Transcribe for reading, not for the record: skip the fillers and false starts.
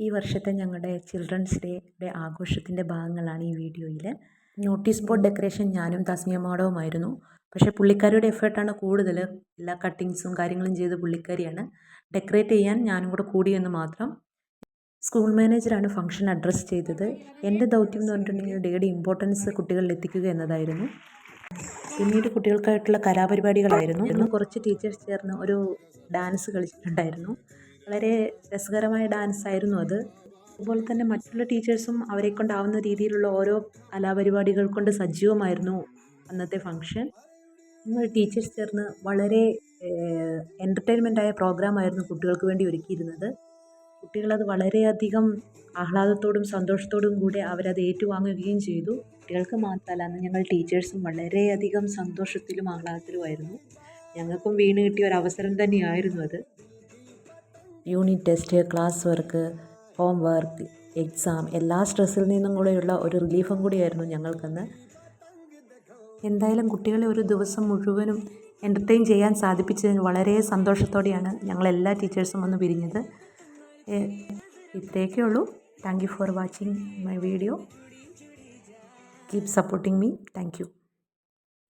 ഈ വർഷത്തെ ഞങ്ങളുടെ ചിൽഡ്രൻസ് ഡേയുടെ ആഘോഷത്തിൻ്റെ ഭാഗങ്ങളാണ് ഈ വീഡിയോയിൽ. നോട്ടീസ് ബോർഡ് ഡെക്കറേഷൻ ഞാനും തസ്മിയ മാഡവുമായിരുന്നു. പക്ഷേ പുള്ളിക്കാരിയുടെ എഫേർട്ടാണ് കൂടുതൽ. എല്ലാ കട്ടിങ്സും കാര്യങ്ങളും ചെയ്ത് പുള്ളിക്കാരിയാണ്. ഡെക്കറേറ്റ് ചെയ്യാൻ ഞാനും കൂടെ കൂടിയെന്ന് മാത്രം. സ്കൂൾ മാനേജറാണ് ഫംഗ്ഷൻ അഡ്രസ്സ് ചെയ്തത്. എൻ്റെ ദൗത്യം എന്ന് പറഞ്ഞിട്ടുണ്ടെങ്കിൽ ഡേയുടെ ഇമ്പോർട്ടൻസ് കുട്ടികളിൽ എത്തിക്കുക എന്നതായിരുന്നു. പിന്നീട് കുട്ടികൾക്കായിട്ടുള്ള കലാപരിപാടികളായിരുന്നു. ഇന്ന് കുറച്ച് ടീച്ചേഴ്സ് ചേർന്ന് ഒരു ഡാൻസ് കളിച്ചിട്ടുണ്ടായിരുന്നു. വളരെ രസകരമായ ഡാൻസ് ആയിരുന്നു അത്. അതുപോലെ തന്നെ മറ്റുള്ള ടീച്ചേഴ്സും അവരെ കൊണ്ടാവുന്ന രീതിയിലുള്ള ഓരോ കലാപരിപാടികൾ കൊണ്ട് സജീവമായിരുന്നു അന്നത്തെ ഫംഗ്ഷൻ. ഞങ്ങൾ ടീച്ചേഴ്സ് ചേർന്ന് വളരെ എൻ്റർടൈൻമെൻ്റായ പ്രോഗ്രാമായിരുന്നു കുട്ടികൾക്ക് വേണ്ടി ഒരുക്കിയിരുന്നത്. കുട്ടികളത് വളരെയധികം ആഹ്ലാദത്തോടും സന്തോഷത്തോടും കൂടി അവരത് ഏറ്റുവാങ്ങുകയും ചെയ്തു. കുട്ടികൾക്ക് മാത്രമല്ല, അന്ന് ഞങ്ങൾ ടീച്ചേഴ്സും വളരെയധികം സന്തോഷത്തിലും ആഹ്ലാദത്തിലുമായിരുന്നു. ഞങ്ങൾക്കും വീണ് കിട്ടിയ ഒരു അവസരം തന്നെയായിരുന്നു അത്. Unit test, class work, home work, exam എല്ലാ സ്ട്രെസ്സിൽ നിന്നും കൂടെയുള്ള ഒരു റിലീഫും കൂടിയായിരുന്നു ഞങ്ങൾക്കന്ന്. എന്തായാലും കുട്ടികളെ ഒരു ദിവസം മുഴുവനും എൻ്റർടൈൻ ചെയ്യാൻ സാധിപ്പിച്ചതിന് വളരെ സന്തോഷത്തോടെയാണ് ഞങ്ങളെല്ലാ ടീച്ചേഴ്സും വന്ന് പിരിഞ്ഞത്. ഇത്രയൊക്കെ ഉള്ളൂ. Thank you for watching my video. Keep supporting me. Thank you.